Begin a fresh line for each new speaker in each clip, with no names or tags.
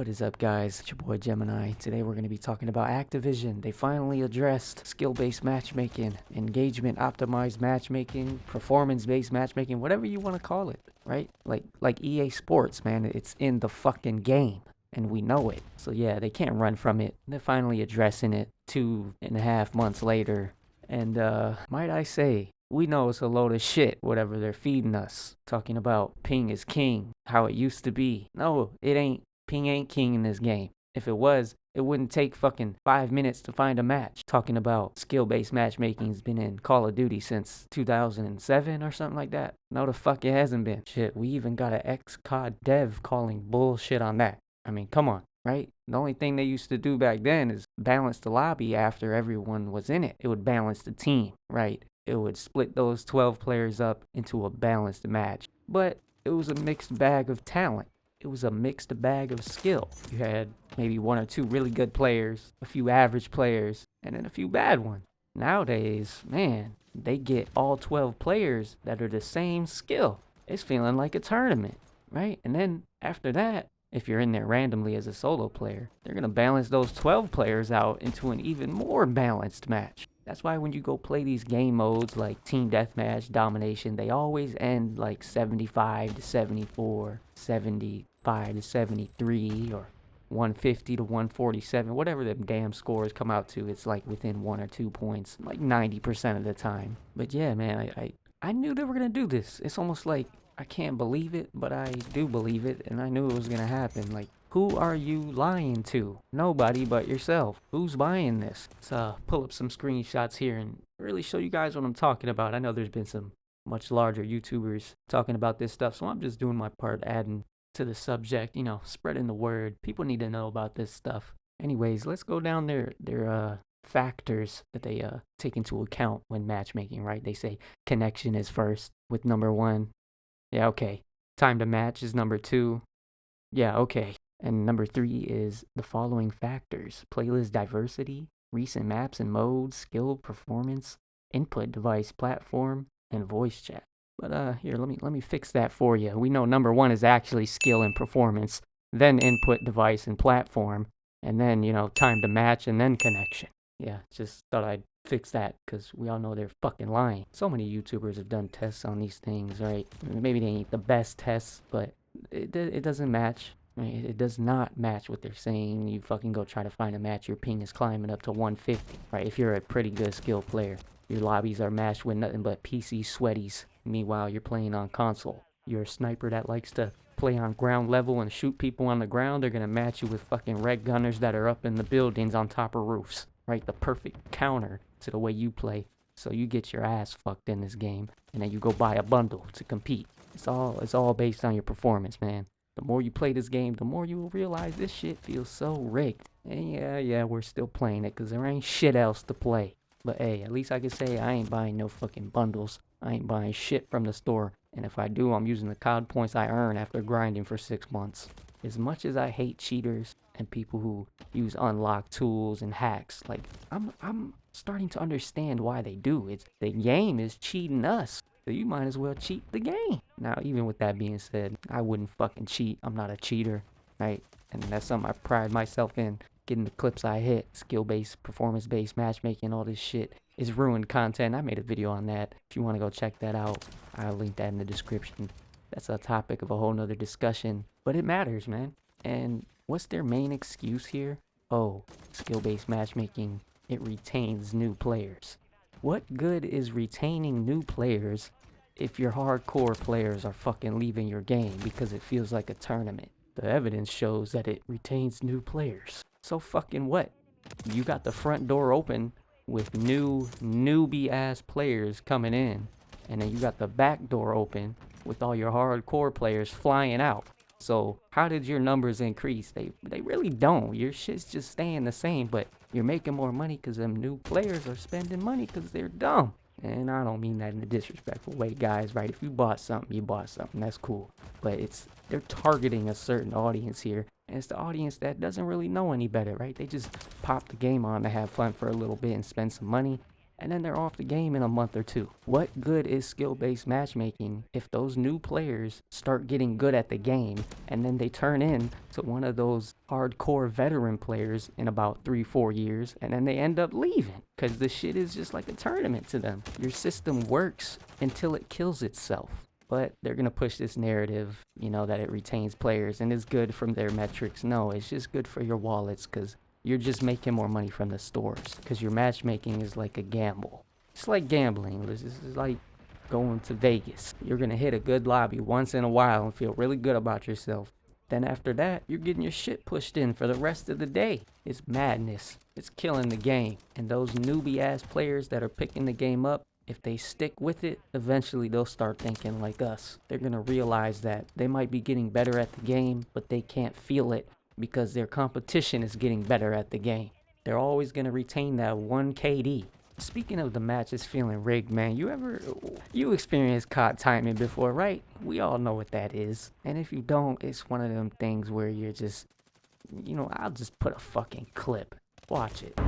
What is up, guys? It's your boy Gemini. Today we're going to be talking about Activision. They finally addressed skill-based matchmaking, engagement optimized matchmaking, performance-based matchmaking, whatever you want to call it, right? Like EA Sports, man. It's in the fucking game, and we know it. So yeah, they can't run from it. They're finally addressing it 2.5 months later. And might I say, we know it's a load of shit, whatever they're feeding us. Talking about ping is king, how it used to be. No, it ain't. Ping ain't king in this game. If it was, it wouldn't take fucking 5 minutes to find a match. Talking about skill-based matchmaking's been in Call of Duty since 2007 or something like that. No, the fuck it hasn't been. Shit, we even got an ex-COD dev calling bullshit on that. I mean, come on, right? The only thing they used to do back then is balance the lobby after everyone was in it. It would balance the team, right? It would split those 12 players up into a balanced match. But it was a mixed bag of talent. It was a mixed bag of skill. You had maybe one or two really good players, a few average players, and then a few bad ones. Nowadays, man, they get all 12 players that are the same skill. It's feeling like a tournament, right? And then after that, if you're in there randomly as a solo player, they're going to balance those 12 players out into an even more balanced match. That's why when you go play these game modes like Team Deathmatch, Domination, they always end like 75 to 74, 75 to 73, or 150 to 147, whatever the damn scores come out to. It's like within 1 or 2 points, like 90% of the time. But yeah, man, I knew they were going to do this. It's almost like I can't believe it, but I do believe it, and I knew it was going to happen. Like, who are you lying to? Nobody but yourself. Who's buying this? Let's pull up some screenshots here and really show you guys what I'm talking about. I know there's been some much larger YouTubers talking about this stuff, so I'm just doing my part, adding to the subject, spreading the word. People need to know about this stuff. Anyways, let's go down their factors that they take into account when matchmaking, right? They say connection is first with number 1. Yeah, okay. Time to match is number 2. Yeah, okay. And number 3 is the following factors: playlist diversity, recent maps and modes, skill, performance, input device platform, and voice chat. But here, let me fix that for you. We know number 1 is actually skill and performance, then input device and platform, and then, time to match, and then connection. Yeah, just thought I'd fix that because we all know they're fucking lying. So many YouTubers have done tests on these things, right? Maybe they ain't the best tests, but it doesn't match. Right? It does not match what they're saying. You fucking go try to find a match, your ping is climbing up to 150, right? If you're a pretty good skill player, your lobbies are matched with nothing but PC sweaties. Meanwhile, you're playing on console. You're a sniper that likes to play on ground level and shoot people on the ground. They're gonna match you with fucking red gunners that are up in the buildings on top of roofs, right? The perfect counter to the way you play. So you get your ass fucked in this game, and then you go buy a bundle to compete. It's all based on your performance, man. The more you play this game, the more you will realize this shit feels so rigged. And yeah, we're still playing it because there ain't shit else to play. But hey, at least I can say I ain't buying no fucking bundles. I ain't buying shit from the store. And if I do, I'm using the COD points I earn after grinding for 6 months. As much as I hate cheaters and people who use unlocked tools and hacks, like, I'm starting to understand why they do. It's the game is cheating us. So you might as well cheat the game. Now, even with that being said, I wouldn't fucking cheat. I'm not a cheater, right? And that's something I pride myself in. Getting the clips I hit, skill-based, performance-based matchmaking, all this shit is ruined content. I made a video on that. If you want to go check that out, I'll link that in the description. That's a topic of a whole nother discussion. But it matters, man. And what's their main excuse here? Oh, skill-based matchmaking, it retains new players. What good is retaining new players if your hardcore players are fucking leaving your game because it feels like a tournament? The evidence shows that it retains new players. So fucking what? You got the front door open with newbie-ass players coming in, and then you got the back door open with all your hardcore players flying out. So how did your numbers increase? They really don't. Your shit's just staying the same, but you're making more money because them new players are spending money because they're dumb. And I don't mean that in a disrespectful way, guys, right? If you bought something, you bought something. That's cool. But they're targeting a certain audience here. And it's the audience that doesn't really know any better, right? They just pop the game on to have fun for a little bit and spend some money. and then they're off the game in a month or two. What good is skill-based matchmaking if those new players start getting good at the game and then they turn in to one of those hardcore veteran players in about 3-4 years and then they end up leaving because the shit is just like a tournament to them? Your system works until it kills itself. But they're going to push this narrative, that it retains players and is good from their metrics. No, it's just good for your wallets because you're just making more money from the stores because your matchmaking is like a gamble. It's like gambling. This is like going to Vegas. You're going to hit a good lobby once in a while and feel really good about yourself. Then after that, you're getting your shit pushed in for the rest of the day. It's madness. It's killing the game. And those newbie-ass players that are picking the game up, if they stick with it, eventually they'll start thinking like us. They're going to realize that they might be getting better at the game, but they can't feel it because their competition is getting better at the game. They're always going to retain that 1 KD. Speaking of the matches feeling rigged, man, you experienced COD timing before, right? We all know what that is. And if you don't, it's one of them things where you're just, I'll just put a fucking clip. Watch it.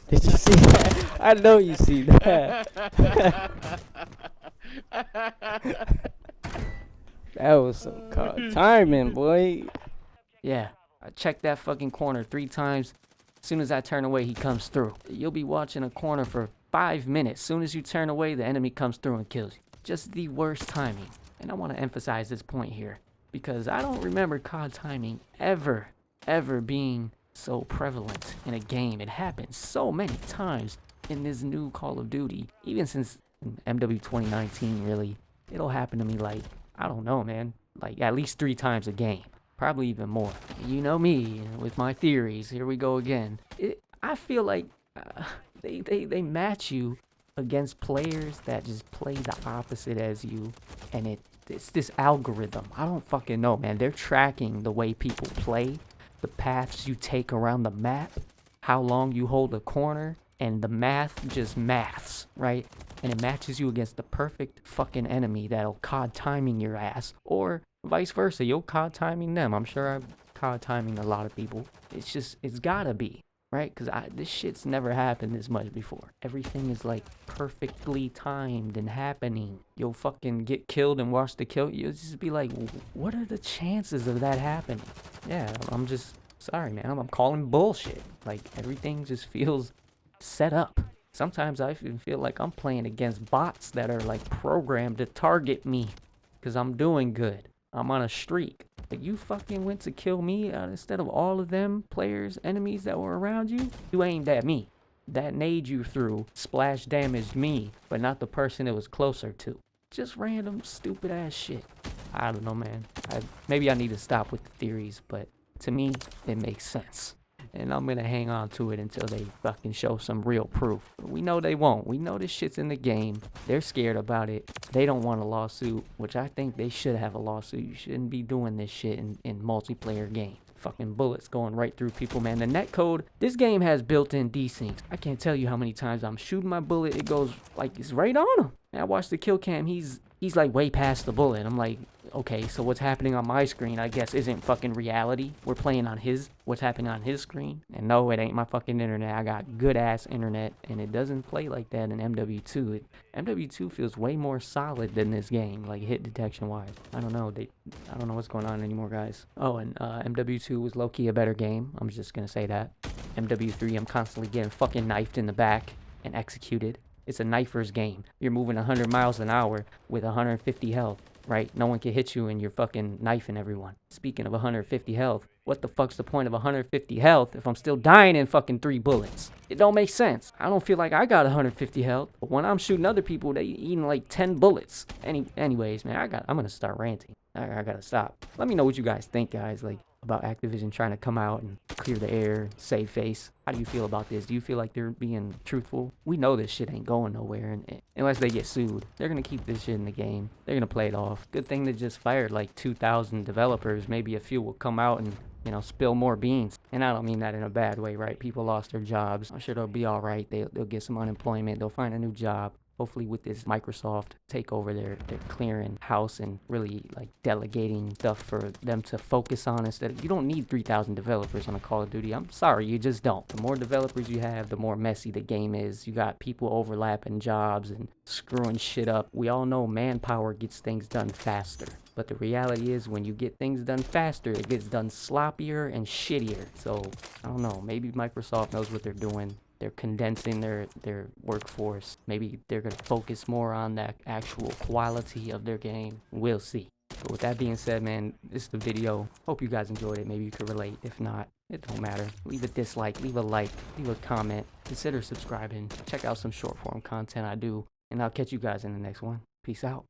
Did you see that? I know you see that. That was some COD timing, boy. Yeah, I checked that fucking corner 3 times. As soon as I turn away, he comes through. You'll be watching a corner for 5 minutes. As soon as you turn away, the enemy comes through and kills you. Just the worst timing. And I want to emphasize this point here because I don't remember COD timing ever being so prevalent in a game. It happens so many times in this new Call of Duty, even since MW 2019. Really, it'll happen to me like, I don't know, man, like at least 3 times a game, probably even more. You know me with my theories. Here we go again. I feel like they match you against players that just play the opposite as you, and it's this algorithm. I don't fucking know, man. They're tracking the way people play, the paths you take around the map, how long you hold a corner, and the math just maths, right? And it matches you against the perfect fucking enemy that'll COD timing your ass, or vice versa. You'll COD timing them. I'm sure I'm COD timing a lot of people. It's gotta be, right? Because this shit's never happened this much before. Everything is like perfectly timed and happening. You'll fucking get killed and watch the kill. You'll just be like, what are the chances of that happening? Yeah, I'm just sorry, man. I'm calling bullshit. Like, everything just feels set up. Sometimes I even feel like I'm playing against bots that are like programmed to target me because I'm doing good. I'm on a streak. Like, you fucking went to kill me instead of all of them players, enemies that were around you. You aimed at me. That nade you threw splash damaged me, but not the person it was closer to. Just random stupid ass shit. I don't know, man. Maybe I need to stop with the theories, but to me, it makes sense. And I'm gonna hang on to it until they fucking show some real proof. But we know they won't. We know this shit's in the game. They're scared about it. They don't want a lawsuit, which I think they should have a lawsuit. You shouldn't be doing this shit in multiplayer games. Fucking bullets going right through people, man. The netcode, this game has built-in desyncs. I can't tell you how many times I'm shooting my bullet, it goes like it's right on him. And I watch the kill cam, he's like way past the bullet. I'm like, okay, so what's happening on my screen, I guess, isn't fucking reality. We're playing on what's happening on his screen. And no, it ain't my fucking internet. I got good-ass internet, and it doesn't play like that in MW2. MW2 feels way more solid than this game, like hit detection-wise. I don't know. I don't know what's going on anymore, guys. Oh, and MW2 was low-key a better game. I'm just gonna say that. MW3, I'm constantly getting fucking knifed in the back and executed. It's a knifer's game. You're moving 100 miles an hour with 150 health, right? No one can hit you and you're fucking knifing everyone. Speaking of 150 health, what the fuck's the point of 150 health if I'm still dying in fucking 3 bullets? It don't make sense. I don't feel like I got 150 health, but when I'm shooting other people, they eating like 10 bullets. Anyways, man, I'm gonna start ranting. I gotta stop. Let me know what you guys think, guys, like about Activision trying to come out and clear the air, save face. How do you feel about this? Do you feel like they're being truthful? We know this shit ain't going nowhere and unless they get sued. They're gonna keep this shit in the game. They're gonna play it off. Good thing they just fired like 2,000 developers. Maybe a few will come out and, spill more beans. And I don't mean that in a bad way, right? People lost their jobs. I'm sure they'll be all right. They'll get some unemployment. They'll find a new job. Hopefully with this Microsoft takeover, they're clearing house and really like delegating stuff for them to focus on instead of, you don't need 3,000 developers on a Call of Duty. I'm sorry, you just don't. The more developers you have, the more messy the game is. You got people overlapping jobs and screwing shit up. We all know manpower gets things done faster. But the reality is when you get things done faster, it gets done sloppier and shittier. So, I don't know, maybe Microsoft knows what they're doing. They're condensing their workforce. Maybe they're going to focus more on that actual quality of their game. We'll see. But with that being said, man, this is the video. Hope you guys enjoyed it. Maybe you could relate. If not, it don't matter. Leave a dislike, leave a like, leave a comment. Consider subscribing. Check out some short form content I do. And I'll catch you guys in the next one. Peace out.